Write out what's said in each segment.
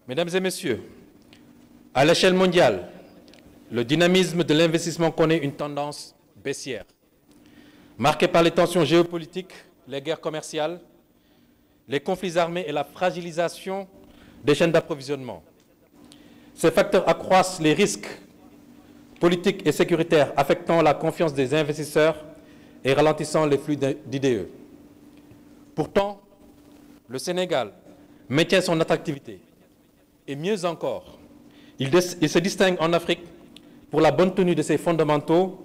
Mesdames et messieurs, à l'échelle mondiale, le dynamisme de l'investissement connaît une tendance baissière, marquée par les tensions géopolitiques, les guerres commerciales, les conflits armés et la fragilisation des chaînes d'approvisionnement. Ces facteurs accroissent les risques politiques et sécuritaires affectant la confiance des investisseurs et ralentissant les flux d'IDE. Pourtant, le Sénégal maintient son attractivité. Et mieux encore, il se distingue en Afrique pour la bonne tenue de ses fondamentaux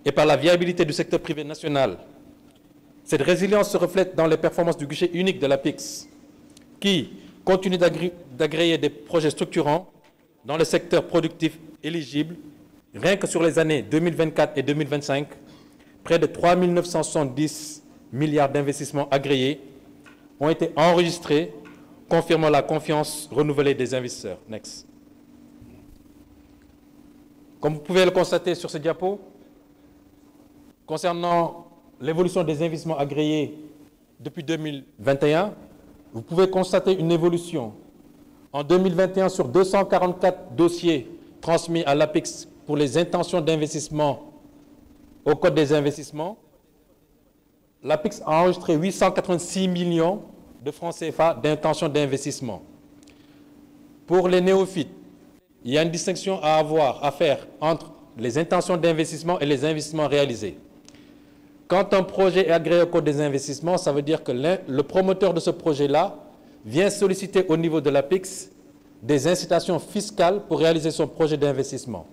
et par la viabilité du secteur privé national. Cette résilience se reflète dans les performances du guichet unique de l'APIX, qui continue d'agréer des projets structurants dans le secteur productif éligible. Rien que sur les années 2024 et 2025, près de 3 970 milliards d'investissements agréés ont été enregistrés, confirmant la confiance renouvelée des investisseurs. Next. Comme vous pouvez le constater sur ce diapo, concernant l'évolution des investissements agréés depuis 2021, vous pouvez constater une évolution. En 2021, sur 244 dossiers transmis à l'APIX pour les intentions d'investissement au Code des investissements, l'APIX a enregistré 886 millions de francs CFA d'intentions d'investissement. Pour les néophytes, il y a une distinction à faire entre les intentions d'investissement et les investissements réalisés. Quand un projet est agréé au Code des investissements, ça veut dire que le promoteur de ce projet-là vient solliciter au niveau de l'APIX des incitations fiscales pour réaliser son projet d'investissement.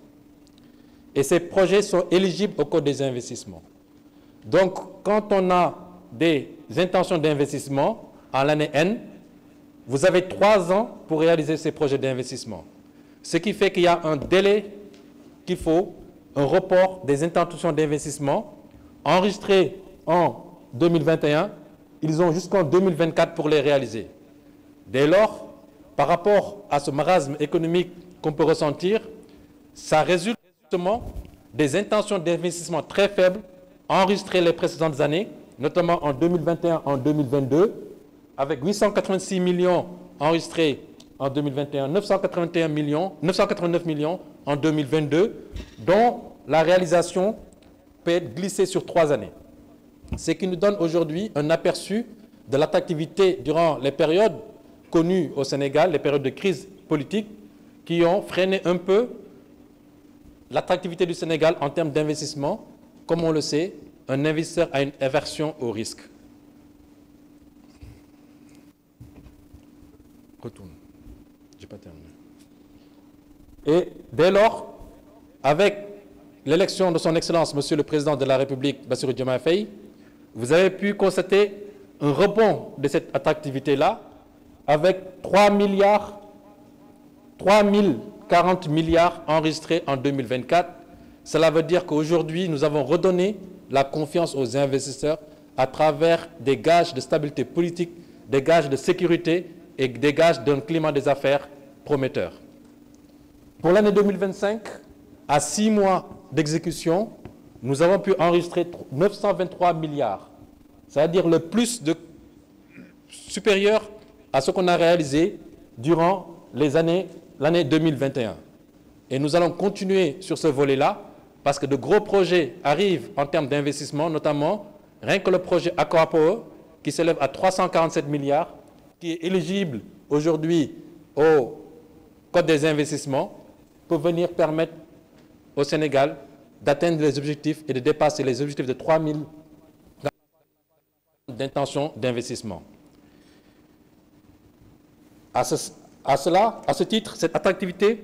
Et ces projets sont éligibles au Code des investissements. Donc, quand on a des intentions d'investissement, à l'année N, vous avez 3 ans pour réaliser ces projets d'investissement. Ce qui fait qu'il y a un délai qu'il faut, un report des intentions d'investissement enregistrés en 2021. Ils ont jusqu'en 2024 pour les réaliser. Dès lors, par rapport à ce marasme économique qu'on peut ressentir, ça résulte justement des intentions d'investissement très faibles enregistrées les précédentes années, notamment en 2021 et en 2022, avec 886 millions enregistrés en 2021, 989 millions en 2022, dont la réalisation peut être glissée sur 3 années. Ce qui nous donne aujourd'hui un aperçu de l'attractivité durant les périodes connues au Sénégal, les périodes de crise politique, qui ont freiné un peu l'attractivité du Sénégal en termes d'investissement. Comme on le sait, un investisseur a une aversion au risque. Retourne. Je n'ai pas terminé. Et dès lors, avec l'élection de son Excellence, Monsieur le Président de la République, Bassirou Diomaye Faye, vous avez pu constater un rebond de cette attractivité-là avec 3040 milliards enregistrés en 2024. Cela veut dire qu'aujourd'hui, nous avons redonné la confiance aux investisseurs à travers des gages de stabilité politique, des gages de sécurité et des gages d'un climat des affaires prometteur. Pour l'année 2025, à 6 mois d'exécution, nous avons pu enregistrer 923 milliards, c'est-à-dire le plus supérieur à ce qu'on a réalisé durant l'année 2021. Et nous allons continuer sur ce volet-là, parce que de gros projets arrivent en termes d'investissement, notamment rien que le projet Aquapower, qui s'élève à 347 milliards, qui est éligible aujourd'hui au Code des investissements, peut venir permettre au Sénégal d'atteindre les objectifs et de dépasser les objectifs de 3 000 d'intentions d'investissement. À ce titre, cette attractivité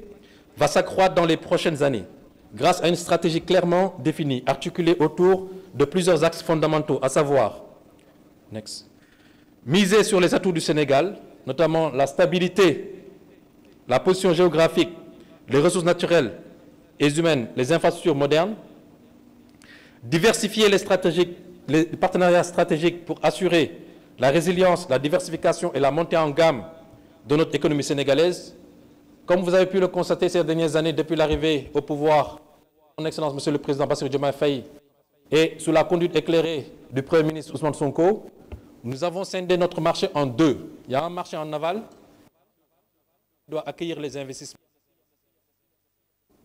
va s'accroître dans les prochaines années grâce à une stratégie clairement définie, articulée autour de plusieurs axes fondamentaux, à savoir miser sur les atouts du Sénégal, notamment la stabilité, la position géographique, les ressources naturelles et humaines, les infrastructures modernes, diversifier les partenariats stratégiques pour assurer la résilience, la diversification et la montée en gamme de notre économie sénégalaise. Comme vous avez pu le constater ces dernières années, depuis l'arrivée au pouvoir, Son Excellence, Monsieur le Président Bassirou Diomaye Faye, et sous la conduite éclairée du Premier ministre Ousmane Sonko, nous avons scindé notre marché en 2. Il y a un marché en aval doit accueillir les investissements.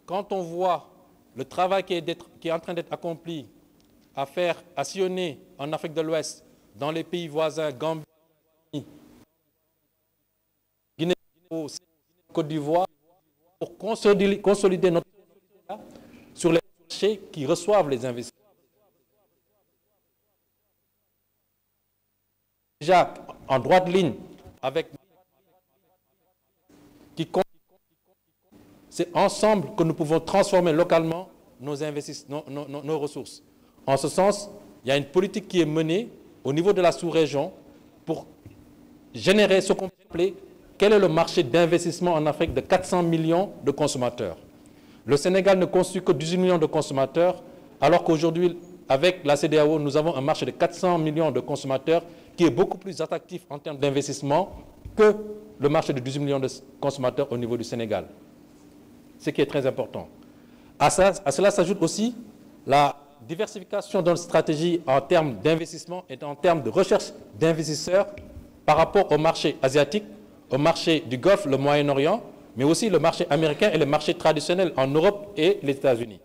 Quand on voit le travail qui est en train d'être accompli à sillonner en Afrique de l'Ouest, dans les pays voisins, Gambie, Guinée, Côte d'Ivoire, pour consolider notre sur les marchés qui reçoivent les investissements. Déjà en droite ligne avec c'est ensemble que nous pouvons transformer localement nos investissements, nos ressources. En ce sens, il y a une politique qui est menée au niveau de la sous-région pour générer ce qu'on peut appeler quel est le marché d'investissement en Afrique de 400 millions de consommateurs. Le Sénégal ne constitue que 18 millions de consommateurs, alors qu'aujourd'hui, avec la CEDEAO, nous avons un marché de 400 millions de consommateurs qui est beaucoup plus attractif en termes d'investissement que le marché de 18 millions de consommateurs au niveau du Sénégal. Ce qui est très important. À cela s'ajoute aussi la diversification de notre stratégie en termes d'investissement et en termes de recherche d'investisseurs par rapport au marché asiatique, au marché du Golfe, le Moyen-Orient, mais aussi le marché américain et le marché traditionnel en Europe et les États-Unis.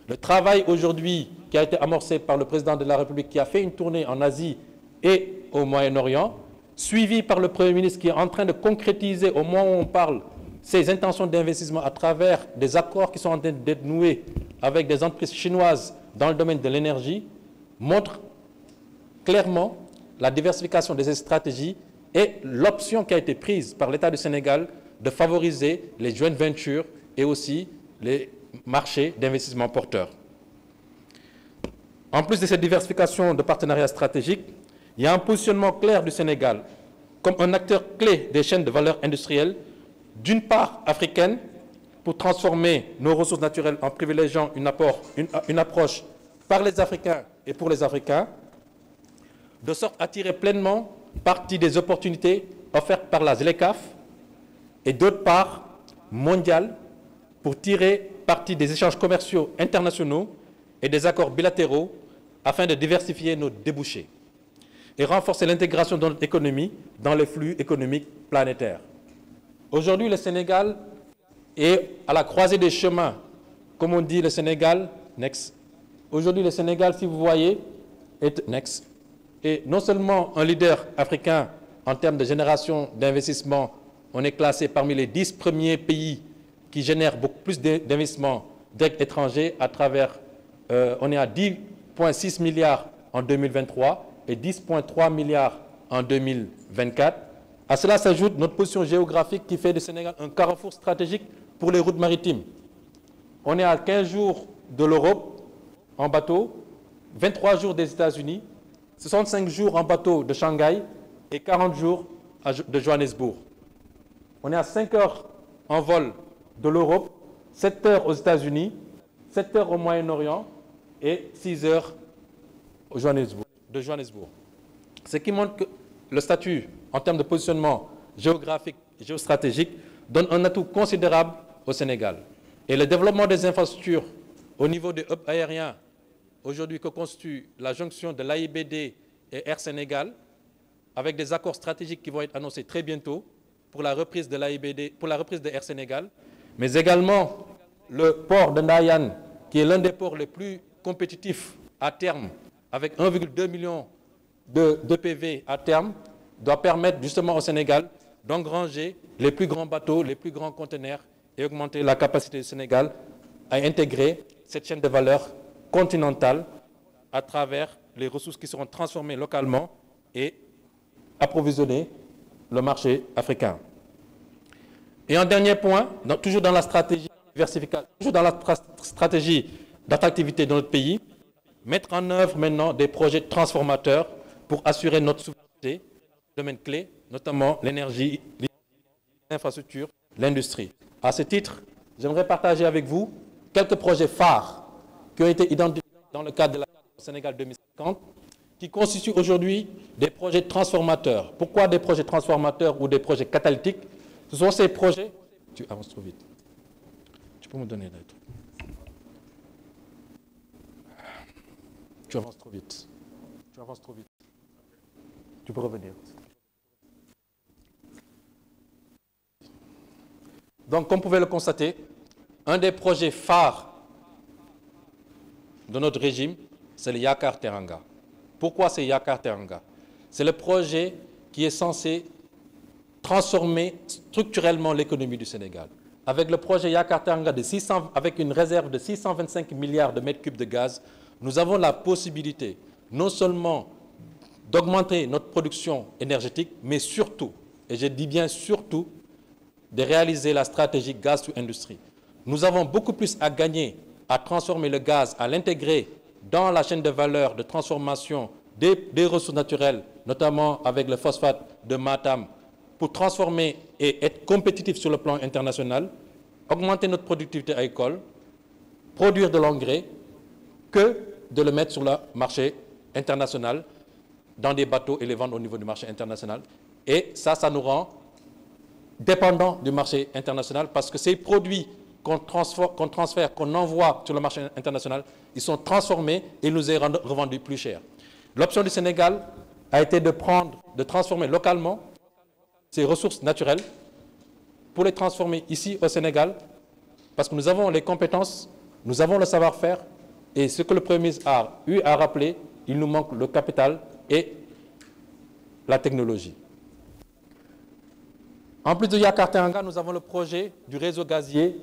Le travail aujourd'hui qui a été amorcé par le président de la République qui a fait une tournée en Asie et au Moyen-Orient, suivi par le Premier ministre qui est en train de concrétiser au moment où on parle ses intentions d'investissement à travers des accords qui sont en train d'être noués avec des entreprises chinoises dans le domaine de l'énergie, montre clairement la diversification de ces stratégies et l'option qui a été prise par l'État du Sénégal de favoriser les joint ventures et aussi les marchés d'investissement porteurs. En plus de cette diversification de partenariats stratégiques, il y a un positionnement clair du Sénégal comme un acteur clé des chaînes de valeur industrielle, d'une part africaine, pour transformer nos ressources naturelles en privilégiant une approche par les Africains et pour les Africains, de sorte à tirer pleinement parti des opportunités offertes par la ZLECAf, et d'autre part, mondiale, pour tirer parti des échanges commerciaux internationaux et des accords bilatéraux afin de diversifier nos débouchés et renforcer l'intégration de notre économie dans les flux économiques planétaires. Aujourd'hui, le Sénégal est à la croisée des chemins. Comme on dit, le Sénégal, next. Aujourd'hui, le Sénégal, si vous voyez, est next. Et non seulement un leader africain en termes de génération d'investissement, on est classé parmi les 10 premiers pays qui génèrent beaucoup plus d'investissements directs étrangers à travers, on est à 10,6 milliards en 2023 et 10,3 milliards en 2024. À cela s'ajoute notre position géographique qui fait du Sénégal un carrefour stratégique pour les routes maritimes. On est à 15 jours de l'Europe en bateau, 23 jours des États-Unis, 65 jours en bateau de Shanghai et 40 jours de Johannesburg. On est à 5 heures en vol de l'Europe, 7 heures aux États-Unis, 7 heures au Moyen-Orient et 6 heures de Johannesburg. Ce qui montre que le statut en termes de positionnement géographique et géostratégique donne un atout considérable au Sénégal. Et le développement des infrastructures au niveau des hubs aériens, aujourd'hui que constitue la jonction de l'AIBD et Air Sénégal, avec des accords stratégiques qui vont être annoncés très bientôt pour la reprise de l'AIBD, pour la reprise de Air Sénégal, mais également le port de Ndayan, qui est l'un des ports les plus compétitifs à terme, avec 1,2 million de PV à terme, doit permettre justement au Sénégal d'engranger les plus grands bateaux, les plus grands conteneurs et augmenter la capacité du Sénégal à intégrer cette chaîne de valeur continentale à travers les ressources qui seront transformées localement et approvisionner le marché africain. Et un dernier point, toujours dans la stratégie diversification, toujours dans la stratégie d'attractivité de notre pays, mettre en œuvre maintenant des projets transformateurs pour assurer notre souveraineté dans les domaines clés, notamment l'énergie, l'infrastructure, l'industrie. À ce titre, j'aimerais partager avec vous quelques projets phares qui ont été identifiés dans le cadre de la Sénégal 2050, qui constituent aujourd'hui des projets transformateurs. Pourquoi des projets transformateurs ou des projets catalytiques? Ce sont ces projets... Tu avances trop vite. Tu peux me donner des trucs. Tu avances trop vite. Tu avances trop vite. Tu peux revenir. Donc, comme vous pouvez le constater, un des projets phares de notre régime, c'est le Yakar Teranga. Pourquoi c'est Yakar Teranga? C'est le projet qui est censé transformer structurellement l'économie du Sénégal. Avec le projet Yakar Teranga avec une réserve de 625 milliards de mètres cubes de gaz, nous avons la possibilité non seulement d'augmenter notre production énergétique, mais surtout, et je dis bien surtout, de réaliser la stratégie gaz to industrie. Nous avons beaucoup plus à gagner à transformer le gaz, à l'intégrer dans la chaîne de valeur de transformation des ressources naturelles, notamment avec le phosphate de Matam, pour transformer et être compétitif sur le plan international, augmenter notre productivité agricole, produire de l'engrais, que de le mettre sur le marché international, dans des bateaux et les vendre au niveau du marché international. Et ça nous rend dépendants du marché international parce que ces produits qu'on transfère, qu'on envoie sur le marché international, ils sont transformés et ils nous est revendus plus cher. L'option du Sénégal a été de transformer localement ces ressources naturelles pour les transformer ici au Sénégal parce que nous avons les compétences, nous avons le savoir-faire et ce que le Premier ministre a eu à rappeler, il nous manque le capital et la technologie. En plus de Yakar Teranga, nous avons le projet du réseau gazier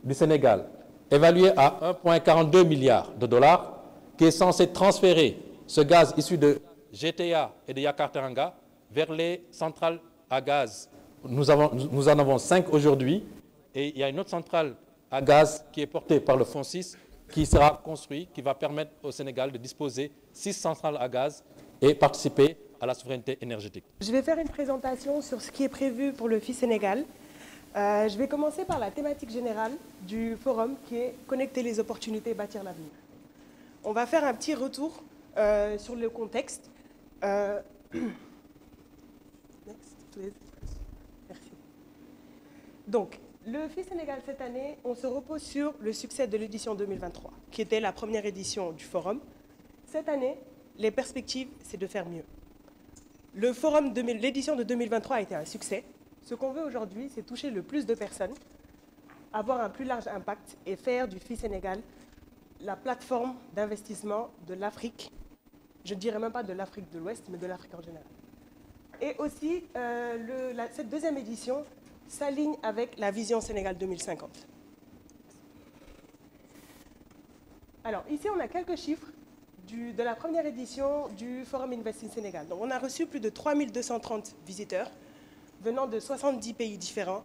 du Sénégal, évalué à 1,42 milliard de dollars, qui est censé transférer ce gaz issu de GTA et de Yakar Teranga vers les centrales à gaz. Nous en avons 5 aujourd'hui, et il y a une autre centrale à gaz qui est portée par le FONSIS, qui sera construite, qui va permettre au Sénégal de disposer 6 centrales à gaz et participer à la souveraineté énergétique. Je vais faire une présentation sur ce qui est prévu pour le FI Sénégal. Je vais commencer par la thématique générale du forum qui est « Connecter les opportunités et bâtir l'avenir ». On va faire un petit retour sur le contexte. Next, please. Merci. Donc, le FI Sénégal cette année, on se repose sur le succès de l'édition 2023, qui était la première édition du forum. Cette année, les perspectives, c'est de faire mieux. Le forum, l'édition de 2023 a été un succès. Ce qu'on veut aujourd'hui, c'est toucher le plus de personnes, avoir un plus large impact et faire du FI Sénégal la plateforme d'investissement de l'Afrique. Je ne dirais même pas de l'Afrique de l'Ouest, mais de l'Afrique en général. Et aussi, cette deuxième édition s'aligne avec la vision Sénégal 2050. Alors, ici, on a quelques chiffres de la première édition du Forum Investing Sénégal. Donc, on a reçu plus de 3230 visiteurs venant de 70 pays différents,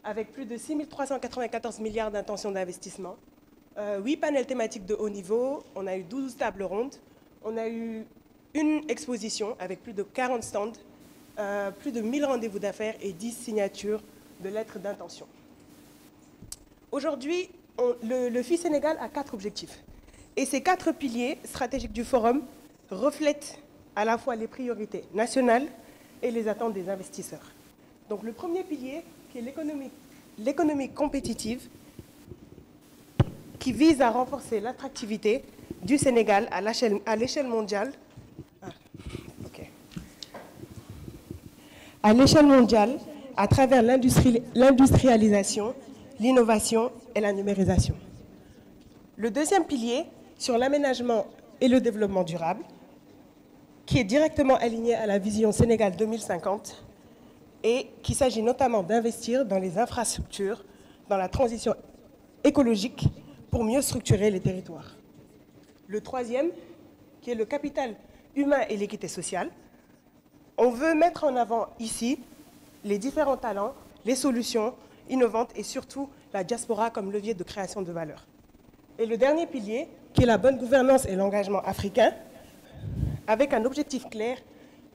avec plus de 6394 milliards d'intentions d'investissement, 8 panels thématiques de haut niveau, on a eu 12 tables rondes, on a eu une exposition avec plus de 40 stands, plus de 1000 rendez-vous d'affaires et 10 signatures de lettres d'intention. Aujourd'hui, le FI Sénégal a 4 objectifs. Et ces 4 piliers stratégiques du forum reflètent à la fois les priorités nationales et les attentes des investisseurs. Donc le premier pilier, qui est l'économie compétitive, qui vise à renforcer l'attractivité du Sénégal à l'échelle mondiale. À l'échelle mondiale, à travers l'industrialisation, l'innovation et la numérisation. Le deuxième pilier, sur l'aménagement et le développement durable, qui est directement aligné à la vision Sénégal 2050 et qu'il s'agit notamment d'investir dans les infrastructures, dans la transition écologique pour mieux structurer les territoires. Le troisième, qui est le capital humain et l'équité sociale, on veut mettre en avant ici les différents talents, les solutions innovantes et surtout la diaspora comme levier de création de valeur. Et le dernier pilier, qui est la bonne gouvernance et l'engagement africain, avec un objectif clair,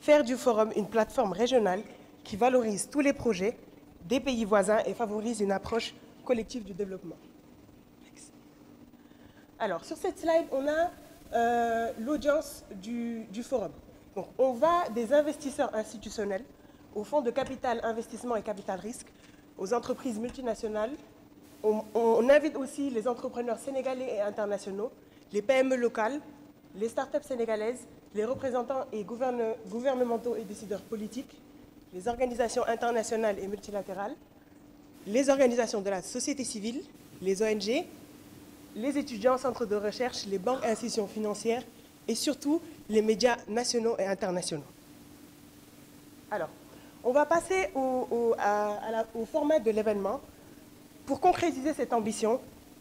faire du forum une plateforme régionale qui valorise tous les projets des pays voisins et favorise une approche collective du développement. Alors, sur cette slide, on a l'audience du forum. Donc, on va des investisseurs institutionnels aux fonds de capital investissement et capital risque, aux entreprises multinationales. On invite aussi les entrepreneurs sénégalais et internationaux, les PME locales, les startups sénégalaises, les représentants et gouvernementaux et décideurs politiques, les organisations internationales et multilatérales, les organisations de la société civile, les ONG, les étudiants, centres de recherche, les banques et institutions financières et surtout les médias nationaux et internationaux. Alors, on va passer au format de l'événement. Pour concrétiser cette ambition,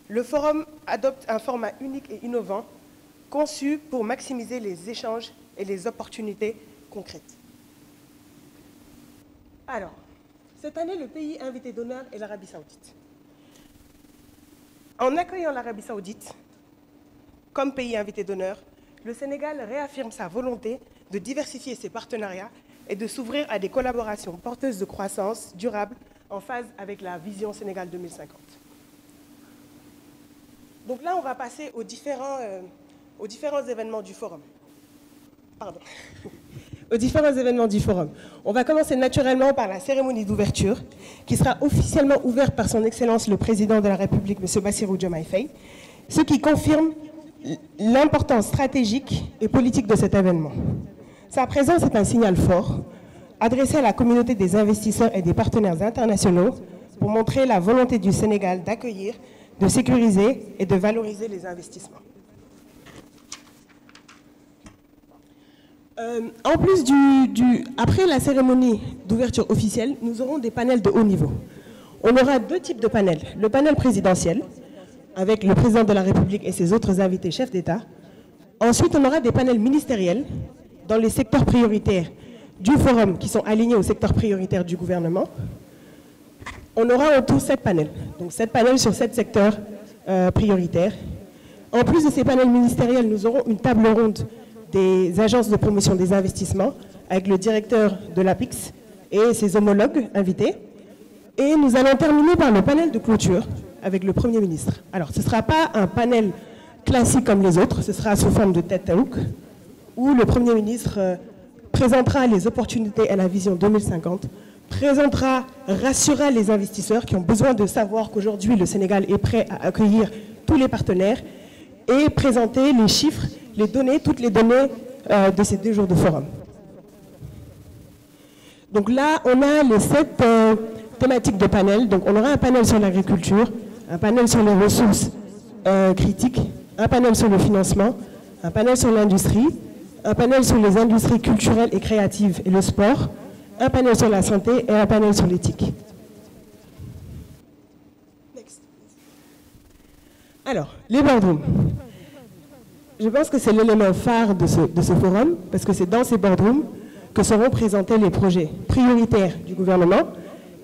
le forum adopte un format unique et innovant conçu pour maximiser les échanges et les opportunités concrètes. Alors, cette année, le pays invité d'honneur est l'Arabie Saoudite. En accueillant l'Arabie Saoudite comme pays invité d'honneur, le Sénégal réaffirme sa volonté de diversifier ses partenariats et de s'ouvrir à des collaborations porteuses de croissance durable en phase avec la vision Sénégal 2050. Donc là, on va passer aux différents événements du forum. Pardon. Aux différents événements du forum. On va commencer naturellement par la cérémonie d'ouverture, qui sera officiellement ouverte par son Excellence le Président de la République, M. Bassirou Diomaye Faye, ce qui confirme l'importance stratégique et politique de cet événement. Sa présence est un signal fort, adressé à la communauté des investisseurs et des partenaires internationaux pour montrer la volonté du Sénégal d'accueillir, de sécuriser et de valoriser les investissements. En plus après la cérémonie d'ouverture officielle, nous aurons des panels de haut niveau. On aura deux types de panels. Le panel présidentiel, avec le président de la République et ses autres invités chefs d'État. Ensuite, on aura des panels ministériels dans les secteurs prioritaires du forum qui sont alignés aux secteurs prioritaires du gouvernement. On aura en tout 7 panels. Donc 7 panels sur 7 secteurs prioritaires. En plus de ces panels ministériels, nous aurons une table ronde des agences de promotion des investissements avec le directeur de l'APIX et ses homologues invités. Et nous allons terminer par le panel de clôture avec le Premier ministre. Alors, ce ne sera pas un panel classique comme les autres, ce sera sous forme de TED Talk, où le Premier ministre présentera les opportunités à la vision 2050, rassurera les investisseurs qui ont besoin de savoir qu'aujourd'hui le Sénégal est prêt à accueillir tous les partenaires et présenter les chiffres, les données, toutes les données de ces 2 jours de forum. Donc là, on a les 7 thématiques de panel. Donc on aura un panel sur l'agriculture, un panel sur les ressources critiques, un panel sur le financement, un panel sur l'industrie, un panel sur les industries culturelles et créatives et le sport, un panel sur la santé et un panel sur l'éthique. Alors, les boardrooms. Je pense que c'est l'élément phare de ce forum, parce que c'est dans ces boardrooms que seront présentés les projets prioritaires du gouvernement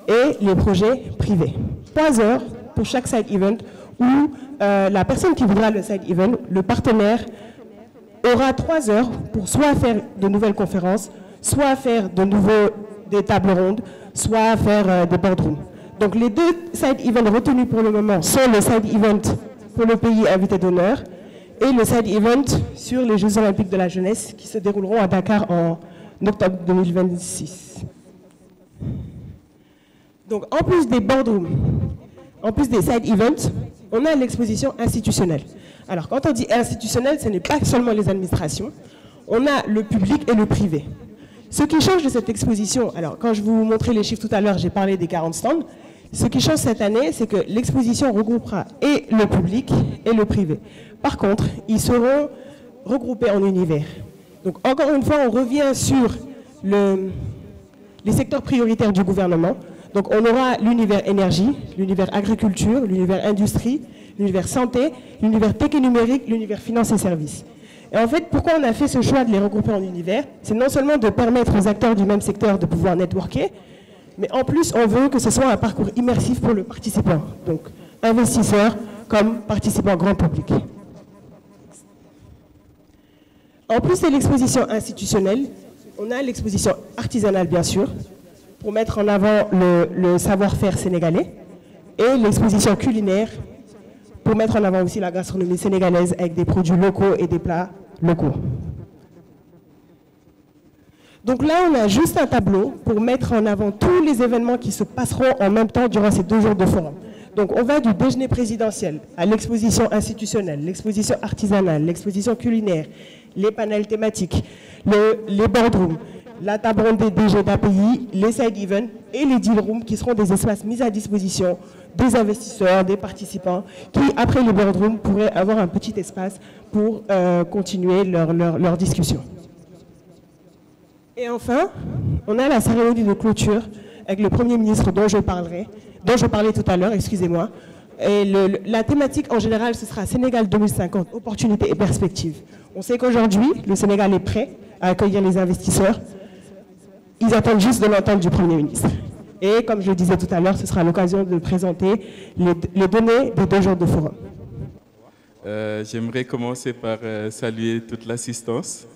et les projets privés. 3 heures pour chaque side event où la personne qui voudra le side event, le partenaire, aura 3 heures pour soit faire de nouvelles conférences, soit faire des tables rondes, soit faire des boardrooms. Donc les 2 side events retenus pour le moment sont le side event pour le pays invité d'honneur et le side event sur les Jeux Olympiques de la jeunesse qui se dérouleront à Dakar en octobre 2026. Donc en plus des boardrooms, en plus des side events, on a l'exposition institutionnelle. Alors quand on dit institutionnelle, ce n'est pas seulement les administrations, on a le public et le privé. Ce qui change de cette exposition, alors quand je vous montrais les chiffres tout à l'heure, j'ai parlé des 40 stands, ce qui change cette année, c'est que l'exposition regroupera et le public et le privé. Par contre, ils seront regroupés en univers. Donc encore une fois, on revient sur les secteurs prioritaires du gouvernement. Donc on aura l'univers énergie, l'univers agriculture, l'univers industrie, l'univers santé, l'univers tech et numérique, l'univers finance et services. Et en fait, pourquoi on a fait ce choix de les regrouper en univers? C'est non seulement de permettre aux acteurs du même secteur de pouvoir networker, mais en plus, on veut que ce soit un parcours immersif pour le participant. Donc, investisseur comme participant grand public. En plus de l'exposition institutionnelle, on a l'exposition artisanale, bien sûr, pour mettre en avant le savoir-faire sénégalais, et l'exposition culinaire, pour mettre en avant aussi la gastronomie sénégalaise avec des produits locaux et des plats locaux. Donc là, on a juste un tableau pour mettre en avant tous les événements qui se passeront en même temps durant ces 2 jours de forum. Donc on va du déjeuner présidentiel à l'exposition institutionnelle, l'exposition artisanale, l'exposition culinaire, les panels thématiques, les boardrooms, la table ronde des DG d'API, les side events et les deal rooms qui seront des espaces mis à disposition des investisseurs, des participants qui, après le boardroom, pourraient avoir un petit espace pour continuer leur discussion. Et enfin, on a la cérémonie de clôture avec le Premier ministre dont je parlais tout à l'heure, excusez-moi. Et la thématique en général, ce sera Sénégal 2050, opportunités et perspectives. On sait qu'aujourd'hui, le Sénégal est prêt à accueillir les investisseurs. Ils attendent juste de l'entente du Premier ministre. Et comme je le disais tout à l'heure, ce sera l'occasion de présenter les données des 2 jours de forum. J'aimerais commencer par saluer toute l'assistance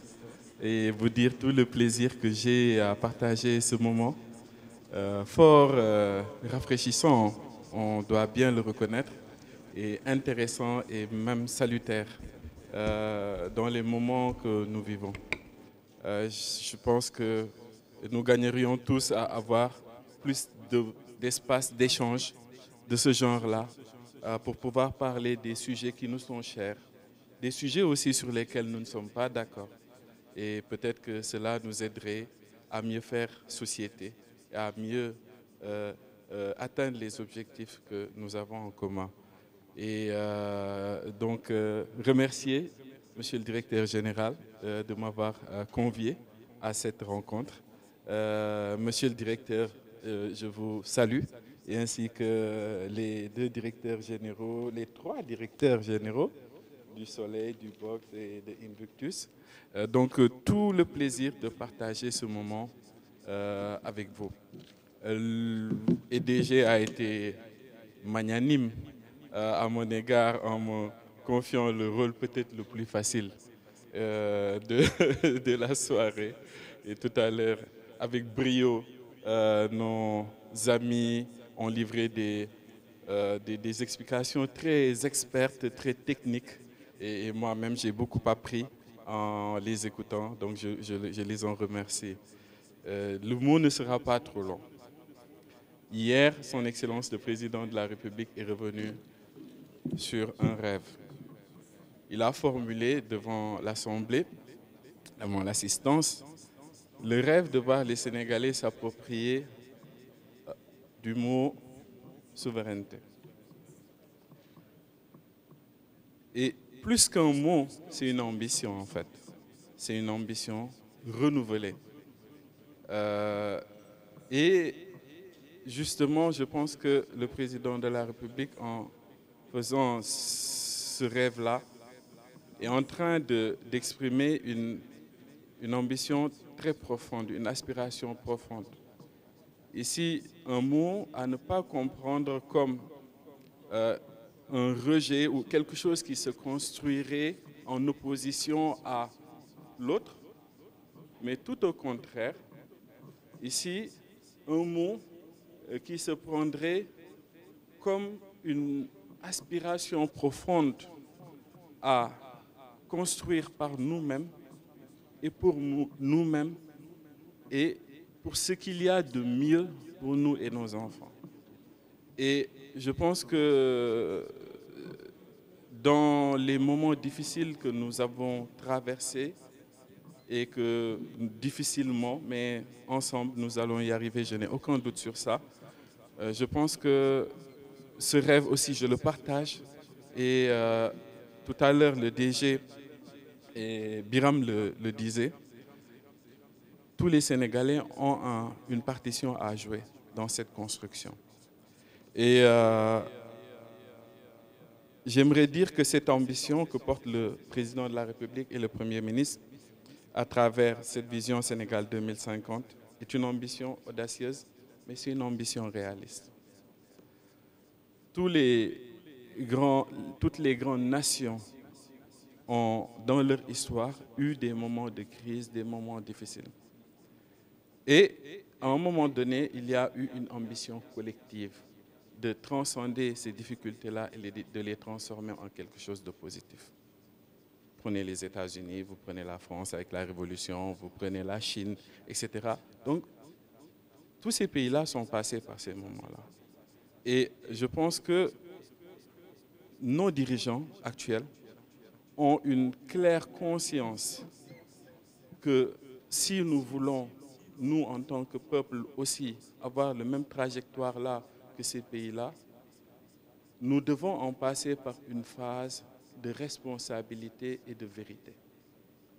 et vous dire tout le plaisir que j'ai à partager ce moment. Fort rafraîchissant, on doit bien le reconnaître, et intéressant et même salutaire dans les moments que nous vivons. Je pense que nous gagnerions tous à avoir plus d'espace d'échange de ce genre-là pour pouvoir parler des sujets qui nous sont chers, des sujets aussi sur lesquels nous ne sommes pas d'accord. Et peut-être que cela nous aiderait à mieux faire société, à mieux atteindre les objectifs que nous avons en commun. Et donc, remercier Monsieur le Directeur Général de m'avoir convié à cette rencontre. Monsieur le Directeur, je vous salue, et ainsi que les 2 directeurs généraux, les 3 directeurs généraux du Soleil, du Box et de Invictus. Donc, tout le plaisir de partager ce moment avec vous. EDG a été magnanime à mon égard en me confiant le rôle peut-être le plus facile de la soirée. Et tout à l'heure, avec brio, nos amis ont livré des explications très expertes, très techniques. Et moi-même, j'ai beaucoup appris en les écoutant, donc je les en remercie. Le mot ne sera pas trop long. Hier, Son Excellence le Président de la République est revenu sur un rêve. Il a formulé devant l'Assemblée, devant l'assistance, le rêve de voir les Sénégalais s'approprier du mot souveraineté. Et plus qu'un mot, c'est une ambition en fait. C'est une ambition renouvelée. Et justement, je pense que le Président de la République, en faisant ce rêve-là, est en train d'exprimer une ambition très profonde, une aspiration profonde. Ici, un mot à ne pas comprendre comme un rejet ou quelque chose qui se construirait en opposition à l'autre, mais tout au contraire, ici, un mot qui se prendrait comme une aspiration profonde à construire par nous-mêmes et pour nous-mêmes et pour ce qu'il y a de mieux pour nous et nos enfants. Et je pense que dans les moments difficiles que nous avons traversés et que difficilement, mais ensemble, nous allons y arriver, je n'ai aucun doute sur ça. Je pense que ce rêve aussi, je le partage. Et tout à l'heure, le DG et Biram le disait, tous les Sénégalais ont une partition à jouer dans cette construction. Et j'aimerais dire que cette ambition que porte le Président de la République et le Premier ministre à travers cette vision Sénégal 2050 est une ambition audacieuse, mais c'est une ambition réaliste. Toutes les grandes nations ont, dans leur histoire, eu des moments de crise, des moments difficiles. Et à un moment donné, il y a eu une ambition collective de transcender ces difficultés-là et de les transformer en quelque chose de positif. Prenez les États-Unis, vous prenez la France avec la Révolution, vous prenez la Chine, etc. Donc, tous ces pays-là sont passés par ces moments-là. Et je pense que nos dirigeants actuels ont une claire conscience que si nous voulons nous, en tant que peuple aussi, avoir la même trajectoire-là que ces pays-là, nous devons en passer par une phase de responsabilité et de vérité.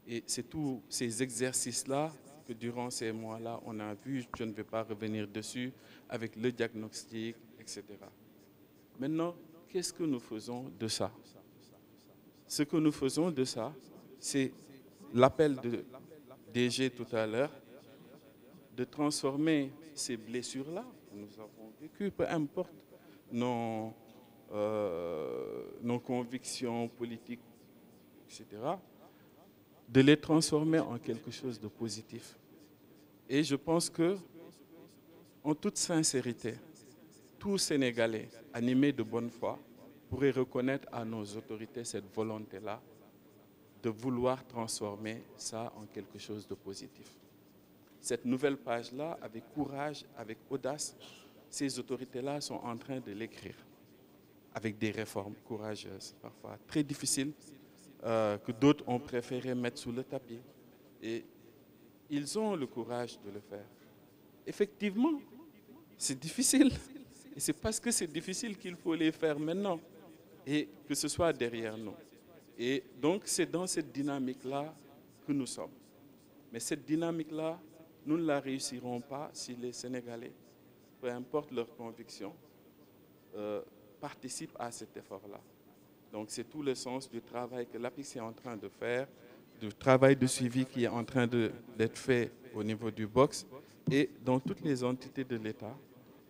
Et c'est tous ces exercices-là que durant ces mois-là, on a vu, je ne vais pas revenir dessus, avec le diagnostic, etc. Maintenant, qu'est-ce que nous faisons de ça? Ce que nous faisons de ça, c'est l'appel de DG tout à l'heure, de transformer ces blessures-là que nous avons vécues, peu importe nos convictions politiques, etc., de les transformer en quelque chose de positif. Et je pense que, en toute sincérité, tout Sénégalais animé de bonne foi pourrait reconnaître à nos autorités cette volonté-là de vouloir transformer ça en quelque chose de positif. Cette nouvelle page-là, avec courage, avec audace, ces autorités-là sont en train de l'écrire avec des réformes courageuses, parfois très difficiles, que d'autres ont préféré mettre sous le tapis. Et ils ont le courage de le faire. Effectivement, c'est difficile. Et c'est parce que c'est difficile qu'il faut les faire maintenant. Et que ce soit derrière nous. Et donc, c'est dans cette dynamique-là que nous sommes. Mais cette dynamique-là, nous ne la réussirons pas si les Sénégalais, peu importe leurs convictions, participent à cet effort-là. Donc, c'est tout le sens du travail que l'APIX est en train de faire, du travail de suivi qui est en train d'être fait au niveau du box et dans toutes les entités de l'État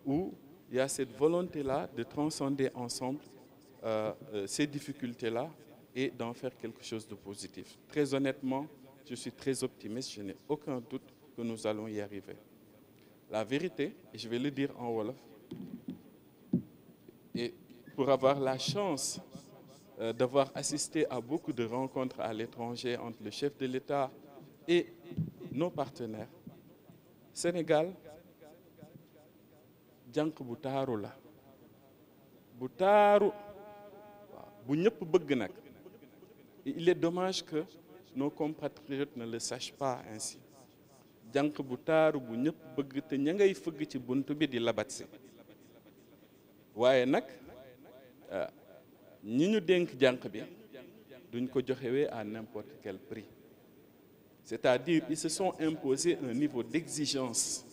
où il y a cette volonté-là de transcender ensemble ces difficultés-là et d'en faire quelque chose de positif. Très honnêtement, je suis très optimiste, je n'ai aucun doute que nous allons y arriver. La vérité, et je vais le dire en Wolof, et pour avoir la chance d'avoir assisté à beaucoup de rencontres à l'étranger entre le chef de l'État et nos partenaires, Sénégal, jànq bu taaru la bu taaru bu ñëpp bëgg nag. Il est dommage que nos compatriotes ne le sachent pas ainsi. Jànq bu taaru bu ñëpp bëgg te ña ngay fëgg ci buntu bi di labat si waaye nag ñi ñu dénk jànq bi duñ ko joxewee à n'importe quel prix. C'est-à-dire ils se sont imposés un niveau d'exigence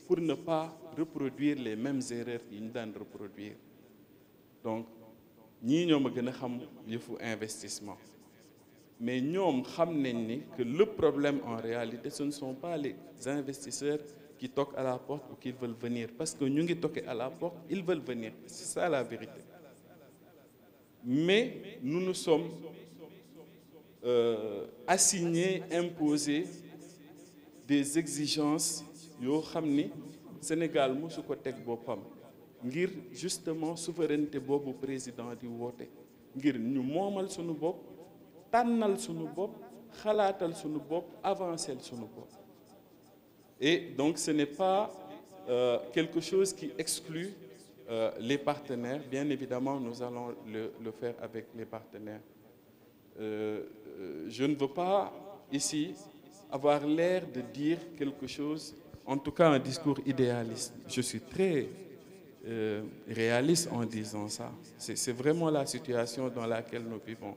pour ne pas reproduire les mêmes erreurs qu'ils nous donnent reproduire. Donc, ñii ñoo ma gën a xam yëfu investissement. Mais ñoom xam nañ ni que le problème en réalité, ce ne sont pas les investisseurs qui toquent à la porte ou qui veulent venir. Parce que ñu ngi toquer à la porte, ils veulent venir. C'est ça la vérité. Mais nous nous sommes assignés, imposés des exigences yoo xam ni Sénégal mosu ko teg boppam ngir justement souveraineté boobu président di woote ngir ñu moomal sunu bopp tànnal sunu bopp xalaatal sunu bopp avancer sunu bopp. Et donc ce n'est pas quelque chose qui exclut les partenaires. Bien évidemment, nous allons le faire avec les partenaires. Je ne veux pas ici avoir l'air de dire quelque chose, en tout cas un discours idéaliste. Je suis très réaliste en disant ça. C'est vraiment la situation dans laquelle nous vivons.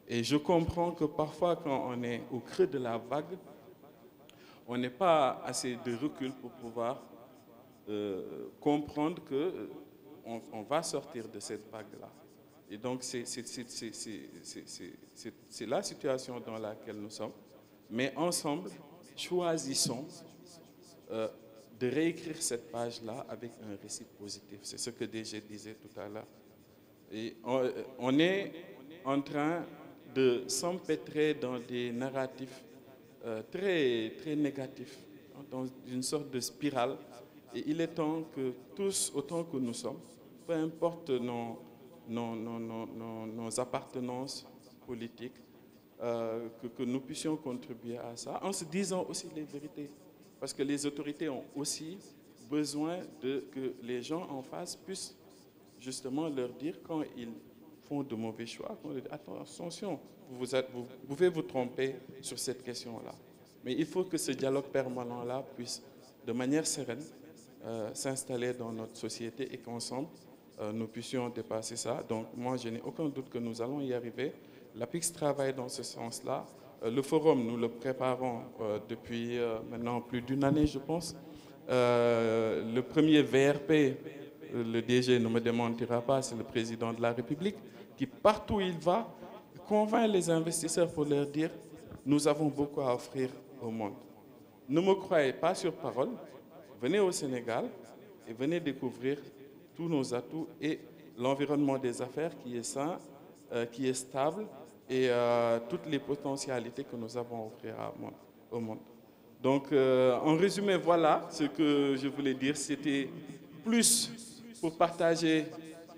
Et je comprends que parfois quand on est au creux de la vague, on n'est pas assez de recul pour pouvoir comprendre qu'on va sortir de cette vague-là. Et donc c'est la situation dans laquelle nous sommes. Mais ensemble, choisissons de réécrire cette page-là avec un récit positif. C'est ce que DG disait tout à l'heure. Et on est en train de s'empêtrer dans des narratifs très, très négatifs, dans une sorte de spirale. Et il est temps que tous, autant que nous sommes, peu importe nos appartenances politiques, que nous puissions contribuer à ça, en se disant aussi les vérités. Parce que les autorités ont aussi besoin que les gens en face puissent justement leur dire quand ils font de mauvais choix, qu'on leur dit attention, vous pouvez vous tromper sur cette question-là. Mais il faut que ce dialogue permanent-là puisse, de manière sereine, s'installer dans notre société et qu'ensemble, nous puissions dépasser ça. Donc moi, je n'ai aucun doute que nous allons y arriver. L'APIX travaille dans ce sens-là. Le forum, nous le préparons depuis maintenant plus d'une année, je pense. Le premier VRP, le DG ne me démentira pas, c'est le président de la République, qui partout où il va, convainc les investisseurs pour leur dire « nous avons beaucoup à offrir au monde ». Ne me croyez pas sur parole, venez au Sénégal et venez découvrir tous nos atouts et l'environnement des affaires qui est sain, qui est stable et toutes les potentialités que nous avons à offrir au monde. Donc, en résumé, voilà ce que je voulais dire. C'était plus pour partager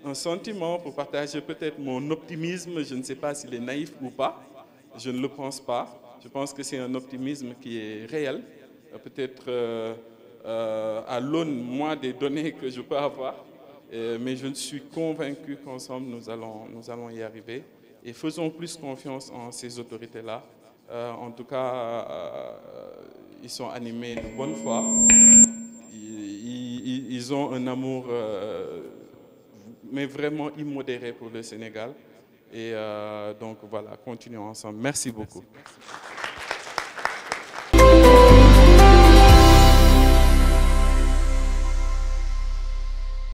un sentiment, pour partager peut-être mon optimisme. Je ne sais pas s'il est naïf ou pas. Je ne le pense pas. Je pense que c'est un optimisme qui est réel. Peut-être à l'aune, moi, des données que je peux avoir. Mais je suis convaincu qu'ensemble, nous allons y arriver. Et faisons plus confiance en ces autorités-là. En tout cas, ils sont animés de bonne foi. Ils ont un amour, mais vraiment immodéré pour le Sénégal. Et donc voilà, continuons ensemble. Merci beaucoup.